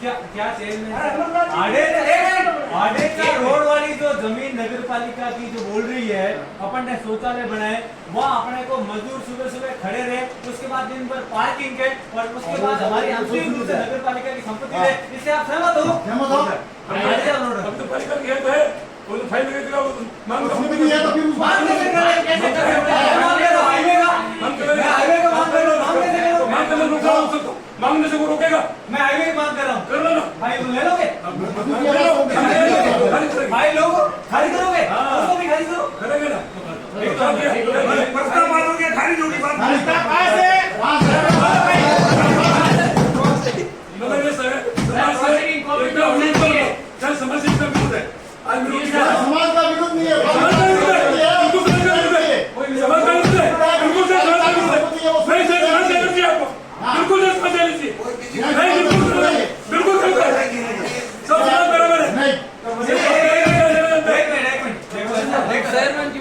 क्या क्या चेयरमैन आड़े का रोड वाली जो जमीन नगर पालिका की जो बोल रही है अपन ने शौचालय बनाए, वहाँ अपने को मजदूर सुबह सुबह खड़े रहे, उसके बाद दिन भर पार्किंग के, और उसके बाद हमारी अंतिम रूप से नगर पालिका की संपत्ति है। इससे आप सहमत हो? अब तो पालिका की है, वो तो फाइल लगे दिला, मांग तो हाईवे का मांगने से वो रोकेगा। मैं हाईवे की मांग कर रहा हूँ, कर लो ना भाई ले लोगे, भाई लोग खाली करोगे, उसको भी खाली करो, करेंगे ना। प्रस्ताव मारोगे खाली होगी बात। चल समझ इसका विरोध है, आज विरोध क्या है? समाज का विरोध नहीं है, समाज का विरोध है, बिल्कुल समाज का विरोध है, समाज का विरोध है, बिल्कुल समाज का विरोध है। नहीं सर, समझ लीजिए आपको, बिल्कुल समझ लीजिए, नहीं बिल्कुल समझ सब समाज बराबर है।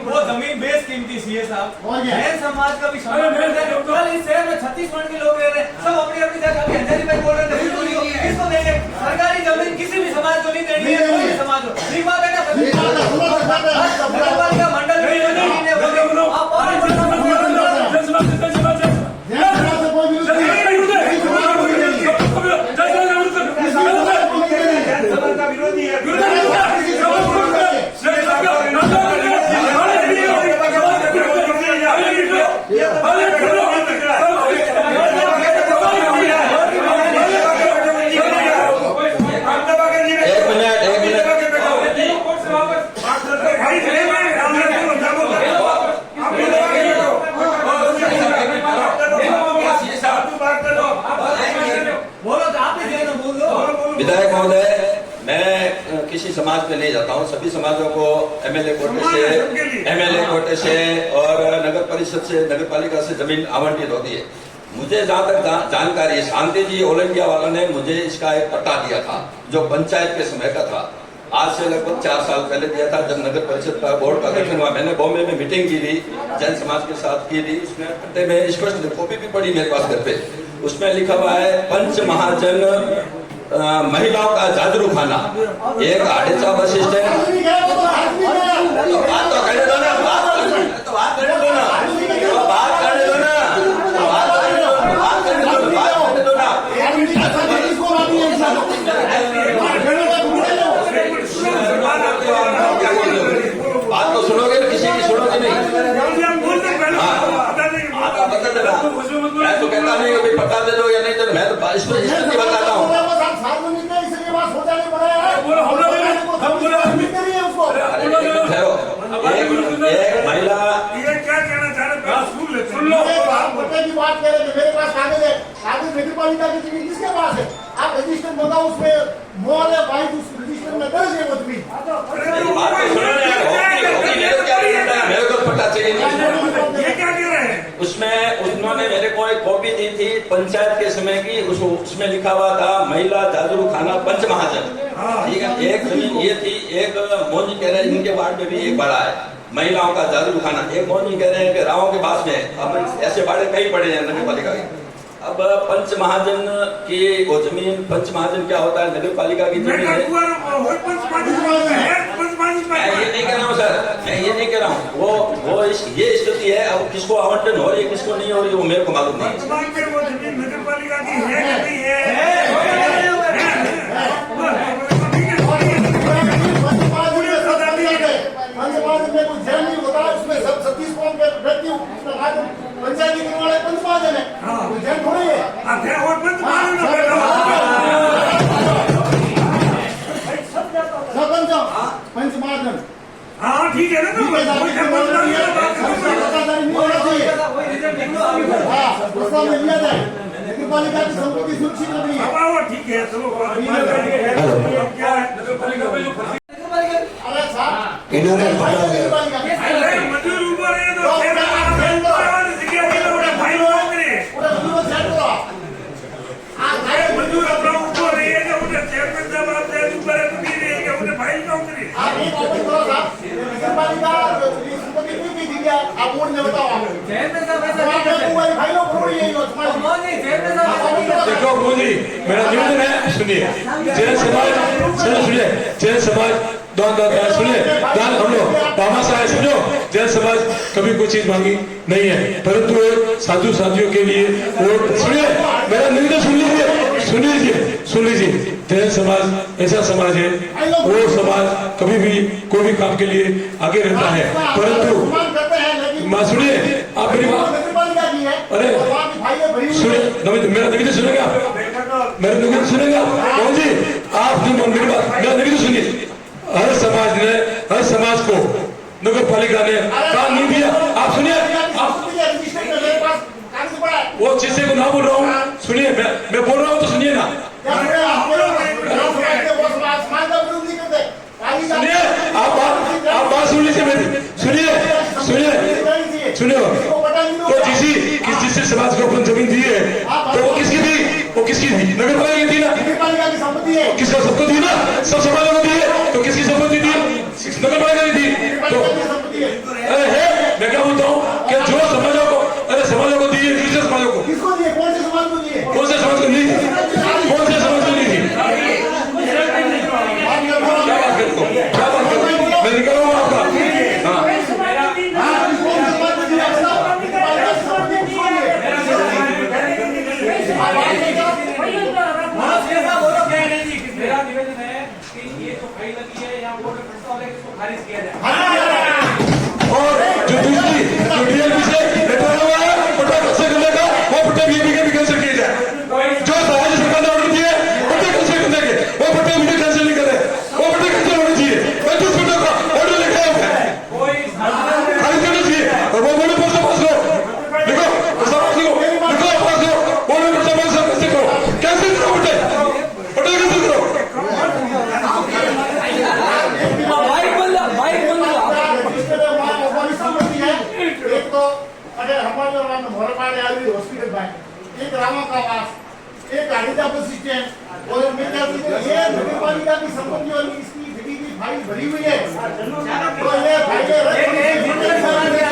वो जमीन बेस कीमती सीए साहब, और क्या? जैन समाज का भी सम्मान है। कल इस शहर में 36 के लोग रह रहे हैं, सब अपनी अपनी जगह अभी हजारी भाई बोल रहे थे किसको देंगे? सरकारी जमीन किसी भी समाज को नहीं देनी है, कोई भी समाज हो। ठीक बात है ना? नगर पालिका मंडल में जमीन है, वो आप और विरोधी है। विधायक महोदय, मैं किसी समाज में नहीं जाता हूँ, सभी समाजों को एमएलए कोटे से और नगर परिषद से, नगर पालिका से जमीन आवंटित होती है। मुझे जहाँ तक जानकारी है, शांति जी ऑल इंडिया वालों ने मुझे इसका एक पट्टा दिया था जो पंचायत के समय का था, आज से लगभग 4 साल पहले दिया था, जब नगर परिषद का बोर्ड का गठन हुआ। मैंने बॉम्बे में मीटिंग की थी, जैन समाज के साथ की थी, उसमें पट्टे में स्पष्ट कॉपी भी पड़ी मेरे पास घर पे, उसमें लिखा हुआ है पंच महाजन महिलाओं का जादरू खाना, एक आड़ेचा बस स्टैंड। बात तो करने दो ना, बात करने दो ना, बात करने दो ना, बात करने दो ना। बात तो सुनोगे ना, किसी की सुनोगे नहीं। बता देना, मैं तो कहता नहीं कि पता दे दो या नहीं दे दो, मैं तो इसको बताता हूँ। एक महिला ये क्या कहना चाह रहे हैं? सुन लो पट्टे की बात कह रहे थे, मेरे पास कागज है, कागज नगर पालिका की जमीन किसके पास है? आप रजिस्टर बताओ, उसमें मोहल है भाई, उस रजिस्टर में दर्ज है वो जमीन। मेरे को पता चाहिए नहीं। ये क्या कह रहे हैं? उसमें उन्होंने मेरे को एक कॉपी दी थी पंचायत के समय की, उसमें लिखा हुआ था महिला जादरू खाना पंच महाजन। ठीक है, एक जमीन ये थी, एक मोदी कह रहे हैं इनके वार्ड में भी एक बड़ा है महिलाओं का जादरू खाना, एक मोदी कह रहे हैं कि राव के पास में। अब ऐसे बाड़े कई पड़े हैं नगर पालिका के। अब पंच महाजन की वो जमीन, पंच महाजन क्या होता है? नगर पालिका की जमीन है। मैं ये नहीं कह रहा हूँ सर, मैं ये नहीं कह रहा हूँ, वो ये स्थिति है। अब किसको आवंटन हो रही है, किसको नहीं हो रही है, वो मेरे को मालूम नहीं। नगर पालिका की है या नहीं है? में कुछ जैन नहीं होता, उसमें सब 36 कौम के व्यक्ति पंचायत के वाले पंच महाजन है, जैन थोड़ी है। सरपंच पंच महाजन, हाँ ठीक है ना, तो नगर पालिका की संपत्ति सुरक्षित रखनी है। ठीक है, चलो क्या है नगर पालिका में जो अरे साहब इन्होंने मजदूर ऊपर है तो मजदूर अपना ऊपर रहेगा, उन्हें चेयरमैन साहब आप ऊपर है तो नहीं रहेगा, उन्हें फाइल नौकरी। आप एक ऑफिस करो साहब, नगर पालिका संपत्ति कितनी दी है आप बोर्ड में बताओ। चेयरमैन साहब ऐसा नहीं भाई लोग करोड़ ये नहीं, चेयरमैन साहब देखो मोदी, मेरा निवेदन है सुनिए जैन समाज सुनिए जैन समाज सुनिए दान हम लोग बाबा साहब समझो जैन समाज कभी कोई चीज मांगी नहीं है परंतु एक साधु साथियों के लिए वोट सुनिए मेरा निवेदन सुन लीजिए जैन समाज ऐसा समाज है वो समाज कभी भी कोई भी काम के लिए आगे रहता है परंतु माँ सुनिए आप मेरी बात अरे सुनिए मेरा निवेदन सुनेगा मेरा निवेदन सुनेगा कौन जी आप मेरी बात मेरा निवेदन सुनिए हर समाज को नगर पालिका ने काम नहीं दिया आप सुनिए वो चीजें को ना बोल रहा हूँ सुनिए मैं बोल रहा हूँ तो सुनिए ना सुनिए आप बात सुन लीजिए मेरी सुनिए तो जिस समाज को अपन जमीन दी है तो वो किसकी थी नगर पालिका की थी ना किसको सबको दी ना सब समाजों को दी है तो किसकी संपत्ति थी नगर पालिका की थी तो अरे है मैं क्या बोलता हूँ कि जो समाजों को दी है दूसरे समाजों को कौन से समाज को दिए कौन से समाज को नहीं कौन से समाज को नहीं थी क्या बात करो मैं निकल रहा हूँ आपका मेरा निवेदन है कि ये जो फाइल लगी है या वोटर प्रस्ताव है इसको खारिज किया जाए और जो दूसरी जो डीएलपी से लेटर हुआ है पट्टा कैंसिल करने का वो पट्टे बीजेपी के भी कैंसिल किए जाए जो राज्य सरकार ने ऑर्डर दिए पट्टे कैंसिल करने के वो पट्टे मुझे कैंसिल नहीं करे वो पट्टे कैंसिल होने चाहिए 35 पट्टों का ऑर्डर लिखा है खारिज करना चाहिए और वो बोर्ड पर पास करो लिखो पास करो बोर्ड पर पास करो कैंसिल करो पट्टे कैंसिल करो एक तो अगर हमारे मोरपाड़े आदमी हॉस्पिटल बैंक एक रामा का वास एक गाड़ीदा बस स्टैंड और मेरे ख्याल से ये नगर पालिका की संपत्ति और इसकी जगह की फाइल भरी हुई है तो ये फाइलें